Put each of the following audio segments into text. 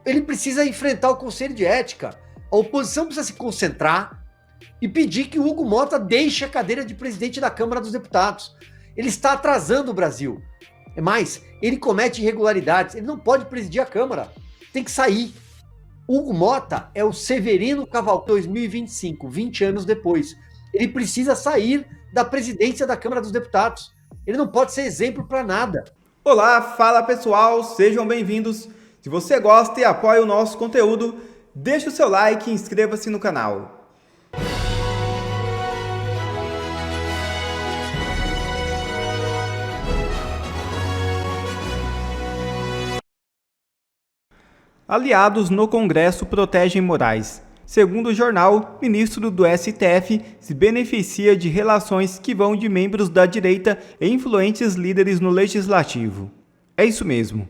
ele precisa enfrentar o Conselho de Ética. A oposição precisa se concentrar e pedir que o Hugo Mota deixe a cadeira de presidente da Câmara dos Deputados. Ele está atrasando o Brasil. É mais, ele comete irregularidades, ele não pode presidir a Câmara, tem que sair. Hugo Mota é o Severino Cavalcante 2025, 20 anos depois. Ele precisa sair da presidência da Câmara dos Deputados. Ele não pode ser exemplo para nada. Olá, fala pessoal, sejam bem-vindos. Se você gosta e apoia o nosso conteúdo, deixe o seu like e inscreva-se no canal. Aliados no Congresso protegem Moraes. Segundo o jornal, ministro do STF se beneficia de relações que vão de membros da direita e influentes líderes no legislativo. É isso mesmo.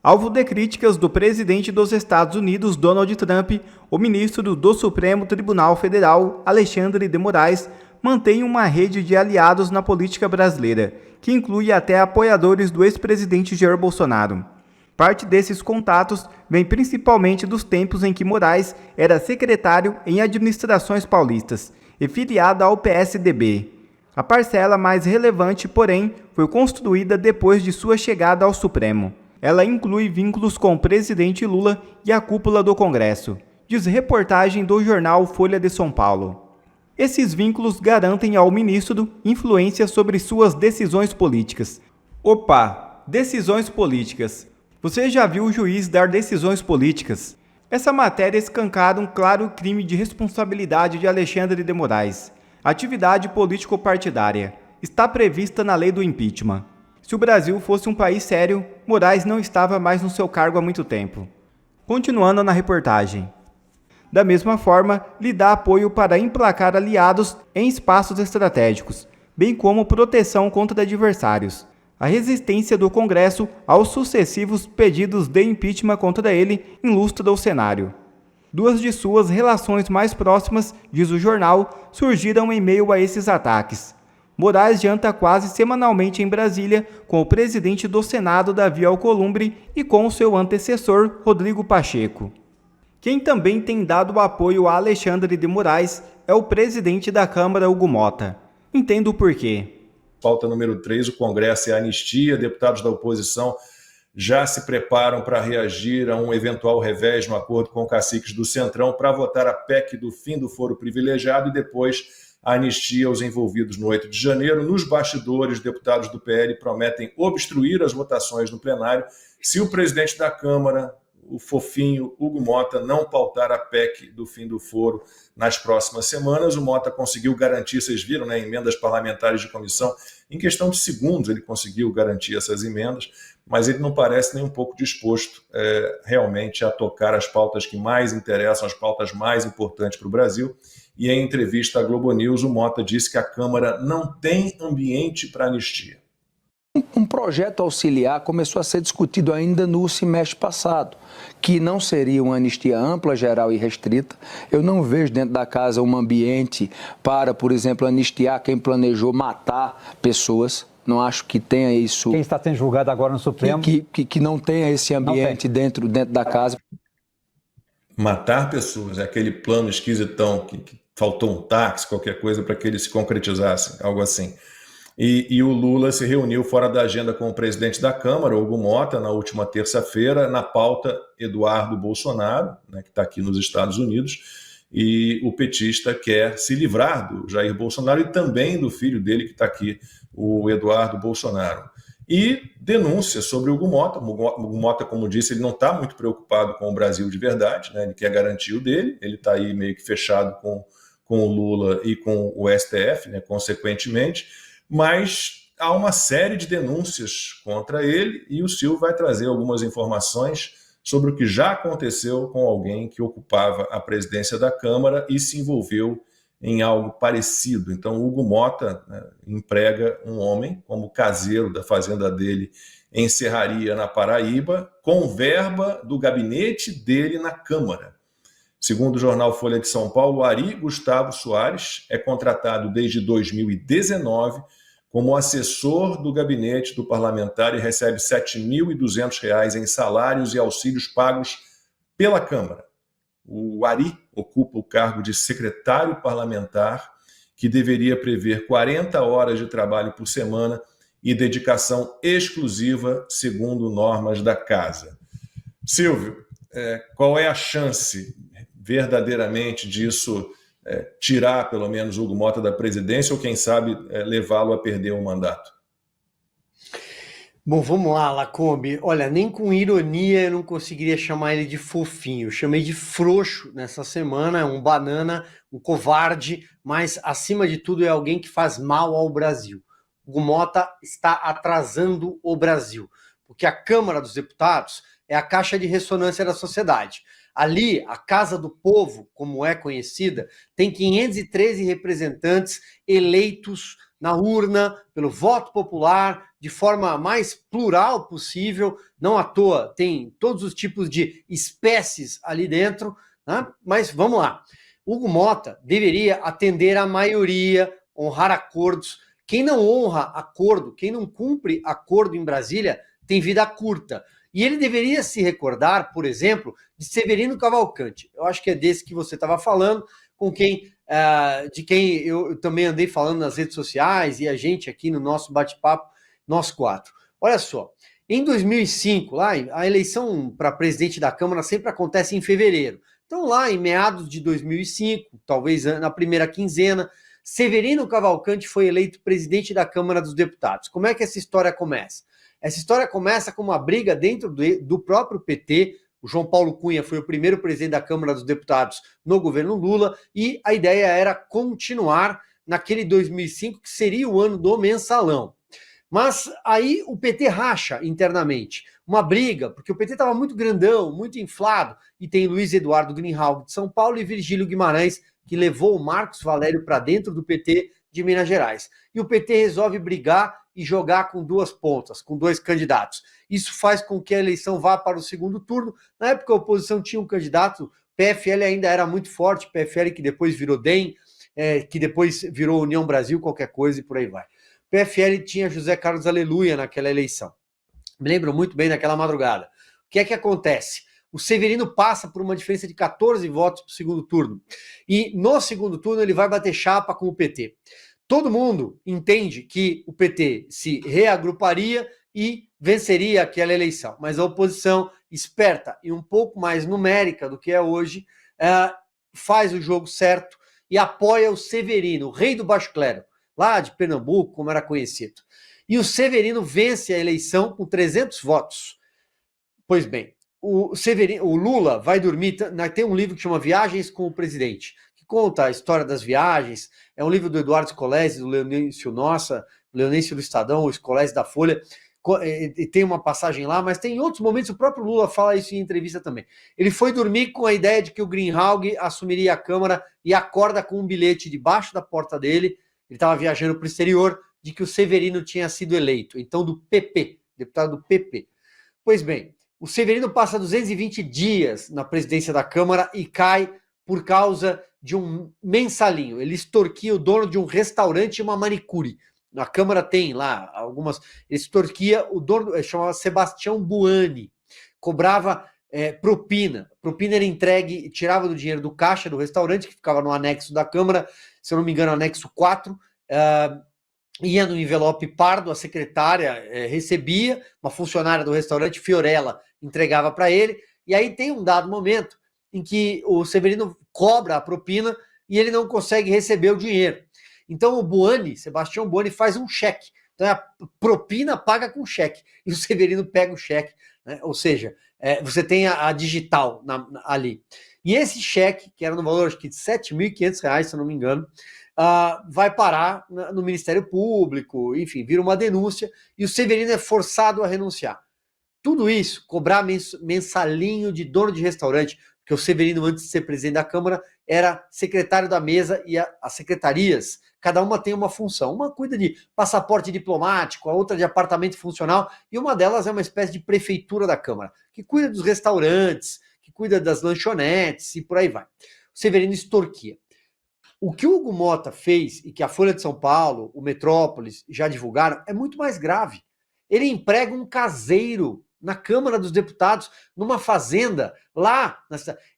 Alvo de críticas do presidente dos Estados Unidos, Donald Trump, o ministro do Supremo Tribunal Federal, Alexandre de Moraes, mantém uma rede de aliados na política brasileira, que inclui até apoiadores do ex-presidente Jair Bolsonaro. Parte desses contatos vem principalmente dos tempos em que Moraes era secretário em administrações paulistas e filiado ao PSDB. A parcela mais relevante, porém, foi construída depois de sua chegada ao Supremo. Ela inclui vínculos com o presidente Lula e a cúpula do Congresso, diz reportagem do jornal Folha de São Paulo. Esses vínculos garantem ao ministro influência sobre suas decisões políticas. Opa, decisões políticas. Você já viu o juiz dar decisões políticas? Essa matéria escancara um claro crime de responsabilidade de Alexandre de Moraes. Atividade político-partidária. Está prevista na lei do impeachment. Se o Brasil fosse um país sério, Moraes não estava mais no seu cargo há muito tempo. Continuando na reportagem. Da mesma forma, lhe dá apoio para emplacar aliados em espaços estratégicos, bem como proteção contra adversários. A resistência do Congresso aos sucessivos pedidos de impeachment contra ele ilustra o cenário. Duas de suas relações mais próximas, diz o jornal, surgiram em meio a esses ataques. Moraes janta quase semanalmente em Brasília com o presidente do Senado, Davi Alcolumbre, e com o seu antecessor, Rodrigo Pacheco. Quem também tem dado apoio a Alexandre de Moraes é o presidente da Câmara, Hugo Mota. Entenda o porquê. Pauta número 3, o Congresso e a anistia. Deputados da oposição já se preparam para reagir a um eventual revés no acordo com caciques do Centrão para votar a PEC do fim do foro privilegiado e depois a anistia aos envolvidos no 8 de janeiro. Nos bastidores, deputados do PL prometem obstruir as votações no plenário se o presidente da Câmara, o fofinho Hugo Mota, não pautar a PEC do fim do foro nas próximas semanas. O Mota conseguiu garantir, vocês viram, né, emendas parlamentares de comissão, em questão de segundos ele conseguiu garantir essas emendas, mas ele não parece nem um pouco disposto realmente a tocar as pautas que mais interessam, as pautas mais importantes para o Brasil. E em entrevista à Globo News, o Mota disse que a Câmara não tem ambiente para anistia. Um projeto auxiliar começou a ser discutido ainda no semestre passado, que não seria uma anistia ampla, geral e restrita. Eu não vejo dentro da casa um ambiente para, por exemplo, anistiar quem planejou matar pessoas. Não acho que tenha isso. Quem está sendo julgado agora no Supremo? Que não tenha esse ambiente dentro da casa. Matar pessoas, é aquele plano esquisitão que faltou um táxi, qualquer coisa para que ele se concretizasse, algo assim. E o Lula se reuniu fora da agenda com o presidente da Câmara, Hugo Mota, na última terça-feira, na pauta Eduardo Bolsonaro, né, que está aqui nos Estados Unidos, e o petista quer se livrar do Jair Bolsonaro e também do filho dele que está aqui, o Eduardo Bolsonaro. E denúncia sobre o Hugo Mota. O Hugo Mota, como disse, ele não está muito preocupado com o Brasil de verdade, né, ele quer garantir o dele, ele está aí meio que fechado com o Lula e com o STF, né, consequentemente, mas há uma série de denúncias contra ele e o Silvio vai trazer algumas informações sobre o que já aconteceu com alguém que ocupava a presidência da Câmara e se envolveu em algo parecido. Então, Hugo Mota, né, emprega um homem como caseiro da fazenda dele em Serraria, na Paraíba, com verba do gabinete dele na Câmara. Segundo o jornal Folha de São Paulo, Ari Gustavo Soares é contratado desde 2019 como assessor do gabinete do parlamentar e recebe R$ 7.200 em salários e auxílios pagos pela Câmara. O Ari ocupa o cargo de secretário parlamentar, que deveria prever 40 horas de trabalho por semana e dedicação exclusiva, segundo normas da Casa. Silvio, qual é a chance verdadeiramente disso tirar, pelo menos, Hugo Motta da presidência ou, quem sabe, levá-lo a perder o mandato? Bom, vamos lá, Lacombe. Olha, nem com ironia eu não conseguiria chamar ele de fofinho. Eu chamei de frouxo nessa semana, um banana, um covarde, mas, acima de tudo, é alguém que faz mal ao Brasil. O Hugo Motta está atrasando o Brasil, porque a Câmara dos Deputados é a caixa de ressonância da sociedade. Ali, a Casa do Povo, como é conhecida, tem 513 representantes eleitos na urna, pelo voto popular, de forma mais plural possível. Não à toa, tem todos os tipos de espécies ali dentro, né? Mas vamos lá. Hugo Motta deveria atender a maioria, honrar acordos. Quem não honra acordo, quem não cumpre acordo em Brasília, tem vida curta. E ele deveria se recordar, por exemplo, de Severino Cavalcante. Eu acho que é desse que você estava falando, de quem eu também andei falando nas redes sociais e a gente aqui no nosso bate-papo, nós quatro. Olha só, em 2005, lá, a eleição para presidente da Câmara sempre acontece em fevereiro. Então, lá em meados de 2005, talvez na primeira quinzena, Severino Cavalcante foi eleito presidente da Câmara dos Deputados. Como é que essa história começa? Essa história começa com uma briga dentro do próprio PT. O João Paulo Cunha foi o primeiro presidente da Câmara dos Deputados no governo Lula e a ideia era continuar naquele 2005, que seria o ano do mensalão. Mas aí o PT racha internamente, uma briga, porque o PT estava muito grandão, muito inflado, e tem Luiz Eduardo Greenhalgh de São Paulo e Virgílio Guimarães, que levou o Marcos Valério para dentro do PT de Minas Gerais. E o PT resolve brigar e jogar com duas pontas, com dois candidatos. Isso faz com que a eleição vá para o segundo turno. Na época a oposição tinha um candidato, PFL ainda era muito forte, PFL que depois virou DEM, que depois virou União Brasil, qualquer coisa e por aí vai. PFL tinha José Carlos Aleluia naquela eleição. Me lembro muito bem daquela madrugada. O que é que acontece? O Severino passa por uma diferença de 14 votos para o segundo turno. E no segundo turno ele vai bater chapa com o PT. Todo mundo entende que o PT se reagruparia e venceria aquela eleição. Mas a oposição, esperta e um pouco mais numérica do que é hoje, faz o jogo certo e apoia o Severino, o rei do baixo clero, lá de Pernambuco, como era conhecido. E o Severino vence a eleição com 300 votos. Pois bem, o Lula vai dormir, tem um livro que chama Viagens com o Presidente, que conta a história das viagens, é um livro do Eduardo Scolese, do Leonêncio Nossa, Leonêncio do Estadão, o Scolese da Folha, e tem uma passagem lá, mas tem outros momentos, o próprio Lula fala isso em entrevista também. Ele foi dormir com a ideia de que o Greenhalgh assumiria a Câmara e acorda com um bilhete debaixo da porta dele, ele estava viajando para o exterior, de que o Severino tinha sido eleito, então do PP, deputado do PP. Pois bem, o Severino passa 220 dias na presidência da Câmara e cai por causa de um mensalinho. Ele extorquia o dono de um restaurante e uma manicure. Na Câmara tem lá algumas... Ele extorquia o dono, chamava Sebastião Buani, cobrava propina. Propina era entregue, tirava do dinheiro do caixa do restaurante, que ficava no anexo da Câmara, se eu não me engano, anexo 4, ia no envelope pardo, a secretária recebia, uma funcionária do restaurante, Fiorella, entregava para ele, e aí tem um dado momento em que o Severino cobra a propina e ele não consegue receber o dinheiro. Então o Buani, Sebastião Buani, faz um cheque. Então a propina paga com cheque, e o Severino pega o cheque, né? Ou seja, você tem a digital ali. E esse cheque, que era no valor acho que de R$7.500, se eu não me engano, vai parar no Ministério Público, enfim, vira uma denúncia, e o Severino é forçado a renunciar. Tudo isso, cobrar mensalinho de dono de restaurante, porque o Severino, antes de ser presidente da Câmara, era secretário da mesa, e as secretarias, cada uma tem uma função. Uma cuida de passaporte diplomático, a outra de apartamento funcional, e uma delas é uma espécie de prefeitura da Câmara, que cuida dos restaurantes, que cuida das lanchonetes e por aí vai. O Severino extorquia. O que o Hugo Motta fez, e que a Folha de São Paulo, o Metrópolis já divulgaram, é muito mais grave. Ele emprega um caseiro na Câmara dos Deputados, numa fazenda lá.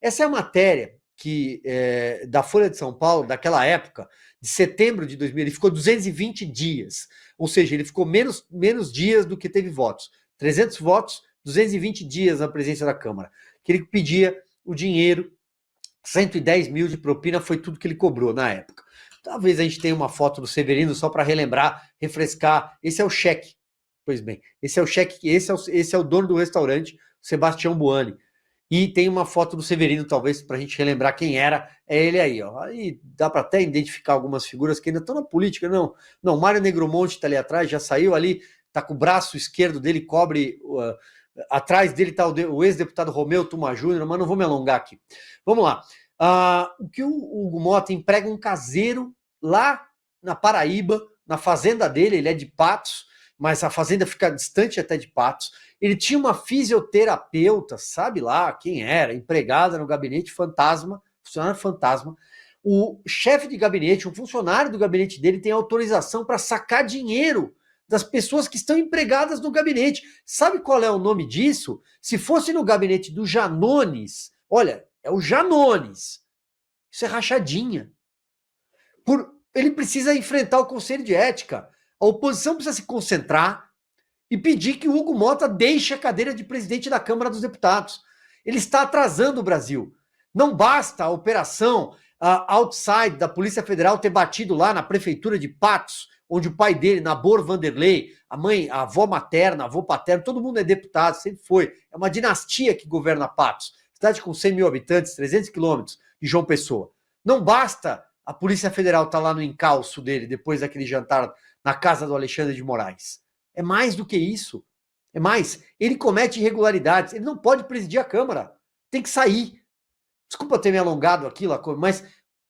Essa é a matéria da Folha de São Paulo, daquela época, de setembro de 2000, ele ficou 220 dias, ou seja, ele ficou menos dias do que teve votos. 300 votos, 220 dias na presidência da Câmara. Que ele pedia o dinheiro, 110 mil de propina, foi tudo que ele cobrou na época. Talvez a gente tenha uma foto do Severino só para relembrar, refrescar. Esse é o cheque. Pois bem, esse é o cheque, esse é o dono do restaurante, Sebastião Buani. E tem uma foto do Severino, talvez, para a gente relembrar quem era. É ele aí, ó. Aí dá para até identificar algumas figuras que ainda estão na política. Não, Mário Negromonte está ali atrás, já saiu ali, está com o braço esquerdo dele, cobre. Atrás dele está o ex-deputado Romeu Tuma Júnior, mas não vou me alongar aqui. Vamos lá. O que o Hugo Motta emprega um caseiro lá na Paraíba, na fazenda dele, ele é de Patos, mas a fazenda fica distante até de Patos. Ele tinha uma fisioterapeuta, sabe lá quem era, empregada no gabinete fantasma, funcionário fantasma. O chefe de gabinete, um funcionário do gabinete dele, tem autorização para sacar dinheiro das pessoas que estão empregadas no gabinete. Sabe qual é o nome disso? Se fosse no gabinete do Janones, olha, é o Janones. Isso é rachadinha. Ele precisa enfrentar o Conselho de Ética. A oposição precisa se concentrar e pedir que o Hugo Motta deixe a cadeira de presidente da Câmara dos Deputados. Ele está atrasando o Brasil. Não basta a operação outside da Polícia Federal ter batido lá na prefeitura de Patos, onde o pai dele, Nabor Vanderlei, a mãe, a avó materna, a avó paterna, todo mundo é deputado, sempre foi. É uma dinastia que governa Patos. Cidade com 100 mil habitantes, 300 quilômetros de João Pessoa. Não basta a Polícia Federal estar lá no encalço dele, depois daquele jantar na casa do Alexandre de Moraes. É mais do que isso. É mais. Ele comete irregularidades. Ele não pode presidir a Câmara. Tem que sair. Desculpa ter me alongado aqui, Lacombe, mas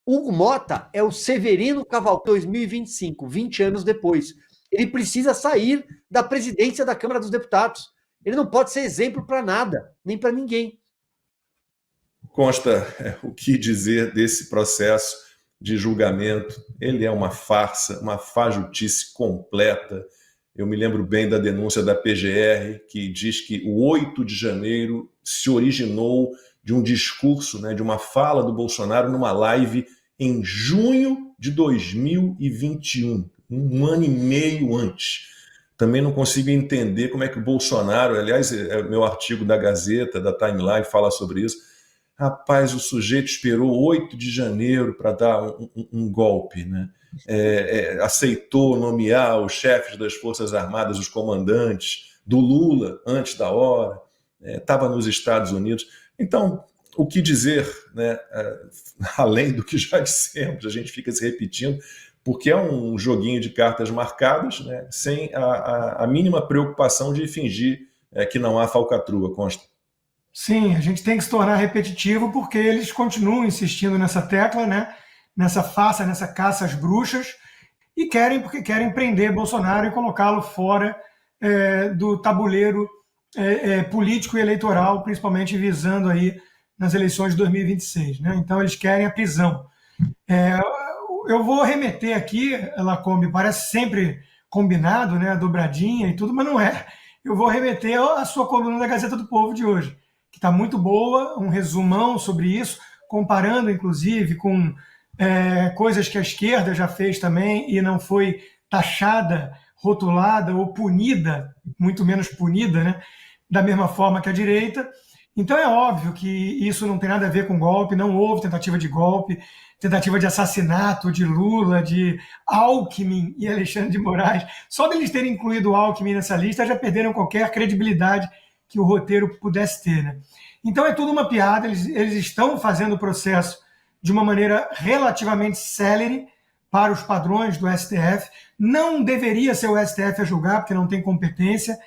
Hugo Motta é o Severino Cavalcante 2025, 20 anos depois. Ele precisa sair da presidência da Câmara dos Deputados. Ele não pode ser exemplo para nada, nem para ninguém. Consta o que dizer desse processo de julgamento. Ele é uma farsa, uma fajutice completa. Eu me lembro bem da denúncia da PGR, que diz que o 8 de janeiro se originou de um discurso, de uma fala do Bolsonaro numa live em junho de 2021, um ano e meio antes. Também não consigo entender como é que o Bolsonaro, aliás, meu artigo da Gazeta, da Timeline, fala sobre isso. Rapaz, o sujeito esperou 8 de janeiro para dar um golpe, aceitou nomear os chefes das Forças Armadas, os comandantes, do Lula antes da hora, estava nos Estados Unidos. Então, o que dizer, além do que já dissemos, a gente fica se repetindo, porque é um joguinho de cartas marcadas, sem a mínima preocupação de fingir que não há falcatrua, Consta. Sim, a gente tem que se tornar repetitivo porque eles continuam insistindo nessa tecla, nessa farsa, nessa caça às bruxas, e porque querem prender Bolsonaro e colocá-lo fora do tabuleiro político e eleitoral, principalmente visando aí nas eleições de 2026. Então eles querem a prisão. Eu vou remeter aqui, Lacombe, parece sempre combinado, a dobradinha e tudo, mas não é. Eu vou remeter à sua coluna da Gazeta do Povo de hoje, que está muito boa, um resumão sobre isso, comparando, inclusive, com coisas que a esquerda já fez também e não foi taxada, rotulada ou punida, muito menos punida, da mesma forma que a direita. Então é óbvio que isso não tem nada a ver com golpe, não houve tentativa de golpe, tentativa de assassinato de Lula, de Alckmin e Alexandre de Moraes. Só deles terem incluído o Alckmin nessa lista já perderam qualquer credibilidade que o roteiro pudesse ter. Então é tudo uma piada, eles estão fazendo o processo de uma maneira relativamente célere para os padrões do STF. Não deveria ser o STF a julgar, porque não tem competência,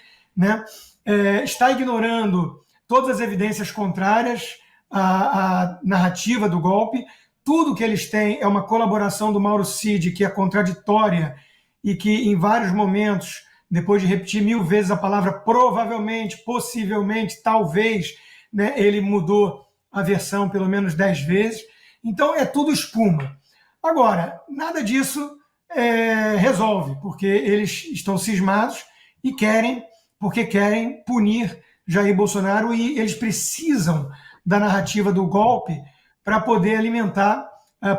está ignorando todas as evidências contrárias à narrativa do golpe. Tudo que eles têm é uma colaboração do Mauro Cid, que é contraditória e que, em vários momentos, depois de repetir 1000 vezes a palavra provavelmente, possivelmente, talvez, ele mudou a versão pelo menos 10 vezes. Então, é tudo espuma. Agora, nada disso resolve, porque eles estão cismados e querem punir Jair Bolsonaro, e eles precisam da narrativa do golpe para poder alimentar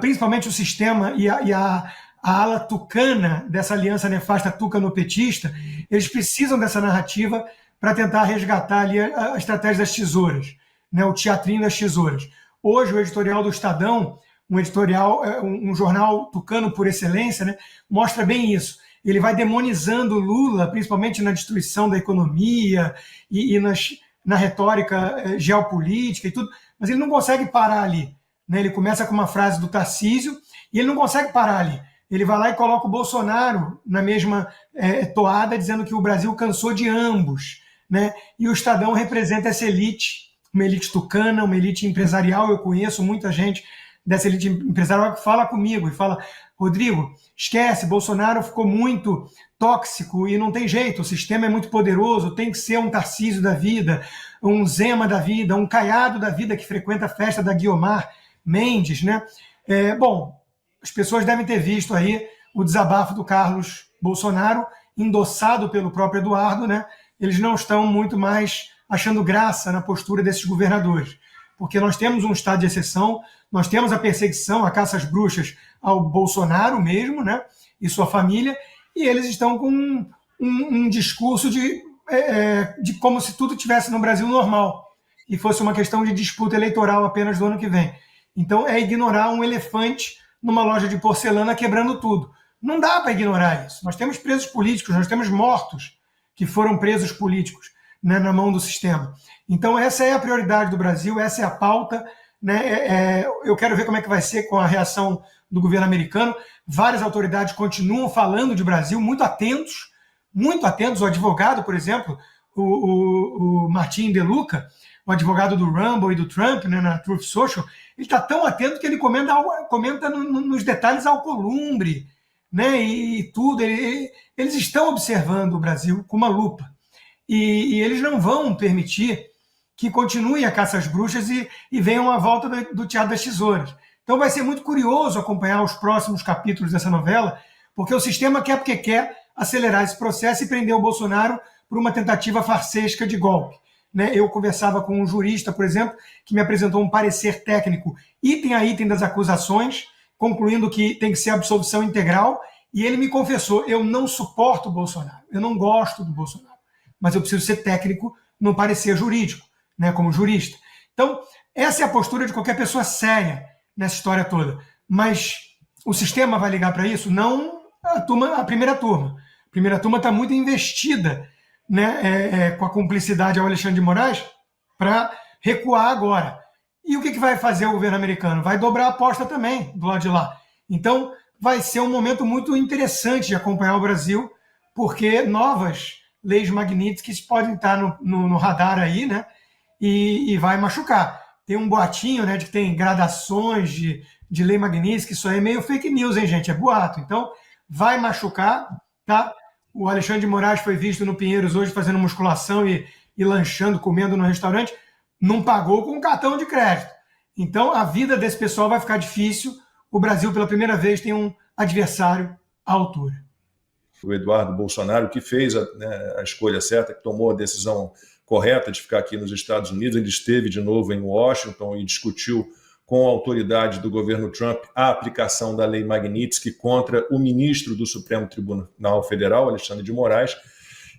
principalmente o sistema e a ala tucana dessa aliança nefasta tucano-petista. Eles precisam dessa narrativa para tentar resgatar ali a estratégia das tesouras, né, o teatrinho das tesouras. Hoje, o editorial do Estadão, um jornal tucano por excelência, né, mostra bem isso. Ele vai demonizando o Lula, principalmente na destruição da economia e na retórica geopolítica e tudo, mas ele não consegue parar ali. Né? Ele começa com uma frase do Tarcísio e ele não consegue parar ali. Ele vai lá e coloca o Bolsonaro na mesma toada, dizendo que o Brasil cansou de ambos. Né? E o Estadão representa essa elite, uma elite tucana, uma elite empresarial. Eu conheço muita gente dessa elite empresarial que fala comigo e fala: Rodrigo, esquece, Bolsonaro ficou muito tóxico e não tem jeito, o sistema é muito poderoso, tem que ser um Tarcísio da vida, um Zema da vida, um Caiado da vida que frequenta a festa da Guiomar Mendes, né? Bom, as pessoas devem ter visto aí o desabafo do Carlos Bolsonaro, endossado pelo próprio Eduardo, né? Eles não estão muito mais achando graça na postura desses governadores, porque nós temos um estado de exceção, nós temos a perseguição, a caça às bruxas ao Bolsonaro mesmo, né? E sua família, e eles estão com um discurso de como se tudo tivesse no Brasil normal e fosse uma questão de disputa eleitoral apenas do ano que vem. Então é ignorar um elefante numa loja de porcelana quebrando tudo. Não dá para ignorar isso. Nós temos presos políticos, nós temos mortos que foram presos políticos, né, na mão do sistema. Então essa é a prioridade do Brasil, essa é a pauta. Né? Eu quero ver como é que vai ser com a reação do governo americano. Várias autoridades continuam falando de Brasil, muito atentos. O advogado, por exemplo, o Martin De Luca, o advogado do Rumble e do Trump, né, na Truth Social, ele está tão atento que ele comenta nos detalhes Alcolumbre, né, e tudo. Eles estão observando o Brasil com uma lupa. E eles não vão permitir que continue a caça às bruxas e venham a volta do Teatro das Tesouras. Então vai ser muito curioso acompanhar os próximos capítulos dessa novela, porque o sistema quer porque quer acelerar esse processo e prender o Bolsonaro por uma tentativa farsesca de golpe. Né? Eu conversava com um jurista, por exemplo, que me apresentou um parecer técnico item a item das acusações, concluindo que tem que ser absolvição integral, e ele me confessou: eu não suporto o Bolsonaro, eu não gosto do Bolsonaro, mas eu preciso ser técnico no parecer jurídico, né, como jurista. Então, essa é a postura de qualquer pessoa séria nessa história toda. Mas o sistema vai ligar para isso? Não a primeira turma. A primeira turma está muito investida, né, com a cumplicidade ao Alexandre de Moraes para recuar agora. E o que vai fazer o governo americano? Vai dobrar a aposta também do lado de lá. Então, vai ser um momento muito interessante de acompanhar o Brasil, porque novas leis Magnitsky podem estar no radar aí, né? E vai machucar. Tem um boatinho, né, de que tem gradações de lei Magnitsky, isso aí é meio fake news, hein, gente? É boato. Então, vai machucar, tá? O Alexandre de Moraes foi visto no Pinheiros hoje fazendo musculação e lanchando, comendo no restaurante, não pagou com cartão de crédito. Então, a vida desse pessoal vai ficar difícil. O Brasil, pela primeira vez, tem um adversário à altura. O Eduardo Bolsonaro, que fez a escolha certa, que tomou a decisão correta de ficar aqui nos Estados Unidos, ele esteve de novo em Washington e discutiu com a autoridade do governo Trump a aplicação da lei Magnitsky contra o ministro do Supremo Tribunal Federal, Alexandre de Moraes,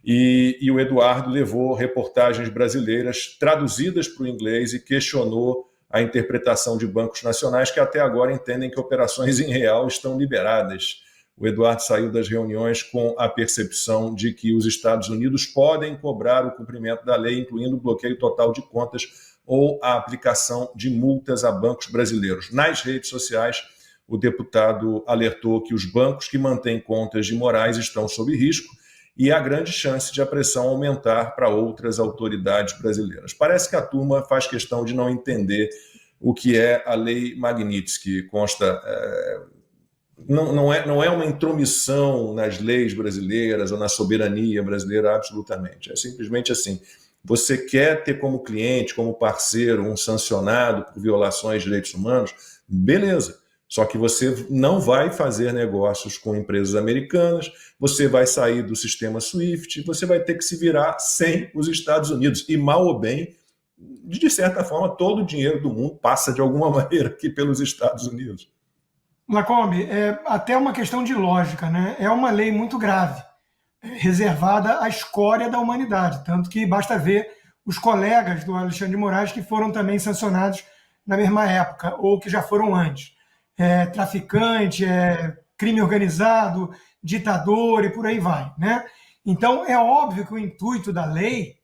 e o Eduardo levou reportagens brasileiras traduzidas para o inglês e questionou a interpretação de bancos nacionais que até agora entendem que operações em real estão liberadas. O Eduardo saiu das reuniões com a percepção de que os Estados Unidos podem cobrar o cumprimento da lei, incluindo o bloqueio total de contas ou a aplicação de multas a bancos brasileiros. Nas redes sociais, o deputado alertou que os bancos que mantêm contas de Moraes estão sob risco e há grande chance de a pressão aumentar para outras autoridades brasileiras. Parece que a turma faz questão de não entender o que é a lei Magnitsky. Consta... Não é uma intromissão nas leis brasileiras ou na soberania brasileira, absolutamente. É simplesmente assim: você quer ter como cliente, como parceiro, um sancionado por violações de direitos humanos? Beleza, Só que você não vai fazer negócios com empresas americanas, você vai sair do sistema SWIFT, você vai ter que se virar sem os Estados Unidos. E mal ou bem, de certa forma, todo o dinheiro do mundo passa de alguma maneira aqui pelos Estados Unidos. Lacombe, é até uma questão de lógica, né? É uma lei muito grave, reservada à escória da humanidade. Tanto que basta ver os colegas do Alexandre de Moraes que foram também sancionados na mesma época, ou que já foram antes. Traficante, crime organizado, ditador e por aí vai, né? Então, é óbvio que o intuito da lei,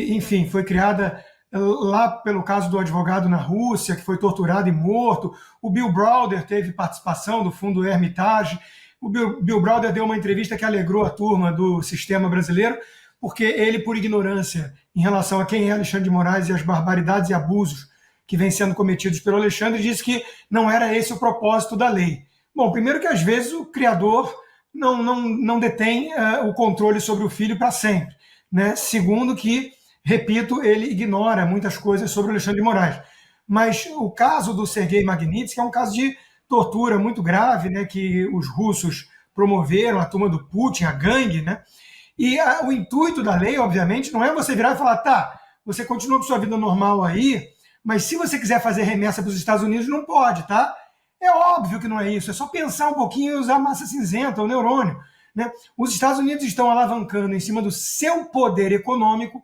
enfim, foi criada lá pelo caso do advogado na Rússia, que foi torturado e morto. O Bill Browder teve participação do fundo Hermitage. O Bill Browder deu uma entrevista que alegrou a turma do sistema brasileiro, porque ele, por ignorância em relação a quem é Alexandre de Moraes e as barbaridades e abusos que vêm sendo cometidos pelo Alexandre, disse que não era esse o propósito da lei. Bom, primeiro que às vezes o criador não detém o controle sobre o filho para sempre, né? Segundo que, repito, ele ignora muitas coisas sobre o Alexandre de Moraes. Mas o caso do Sergei Magnitsky é um caso de tortura muito grave, né, que os russos promoveram, a turma do Putin, a gangue, né? E o intuito da lei, obviamente, não é você virar e falar, tá, você continua com sua vida normal aí, mas se você quiser fazer remessa para os Estados Unidos, não pode, tá? É óbvio que não é isso, é só pensar um pouquinho e usar massa cinzenta, o neurônio, né? Os Estados Unidos estão alavancando em cima do seu poder econômico,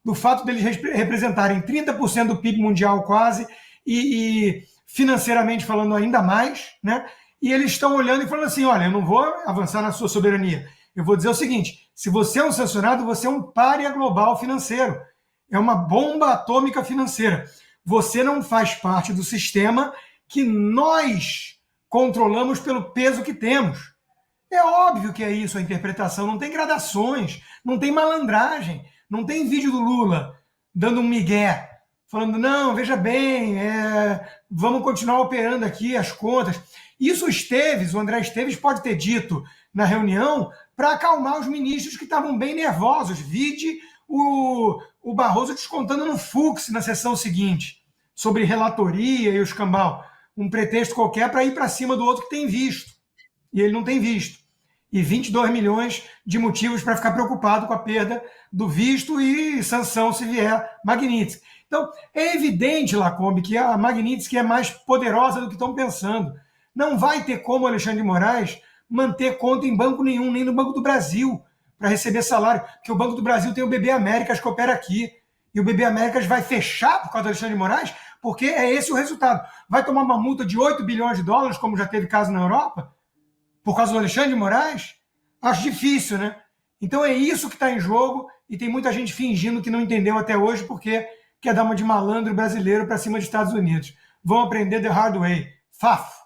do fato deles representarem 30% do PIB mundial quase, e financeiramente falando ainda mais, né? E eles estão olhando e falando assim, olha, eu não vou avançar na sua soberania, eu vou dizer o seguinte, se você é um sancionado, você é um pária global financeiro, é uma bomba atômica financeira, você não faz parte do sistema que nós controlamos pelo peso que temos. É óbvio que é isso a interpretação, não tem gradações, não tem malandragem, não tem vídeo do Lula dando um migué, falando, não, veja bem, vamos continuar operando aqui as contas. Isso o André Esteves pode ter dito na reunião para acalmar os ministros que estavam bem nervosos. Vide o Barroso descontando no Fux na sessão seguinte, sobre relatoria e o escambau. Um pretexto qualquer para ir para cima do outro que tem visto. E ele não tem visto. E 22 milhões de motivos para ficar preocupado com a perda do visto e sanção se vier Magnitsky. Então, é evidente, Lacombe, que a Magnitsky é mais poderosa do que estão pensando. Não vai ter como Alexandre de Moraes manter conta em banco nenhum, nem no Banco do Brasil, para receber salário, porque o Banco do Brasil tem o BB Américas que opera aqui, e o BB Américas vai fechar por causa do Alexandre de Moraes, porque é esse o resultado. Vai tomar uma multa de 8 bilhões de dólares, como já teve caso na Europa, por causa do Alexandre de Moraes? Acho difícil, né? Então é isso que está em jogo, e tem muita gente fingindo que não entendeu até hoje, porque quer dar uma de malandro brasileiro para cima dos Estados Unidos. Vão aprender the hard way. Fafo!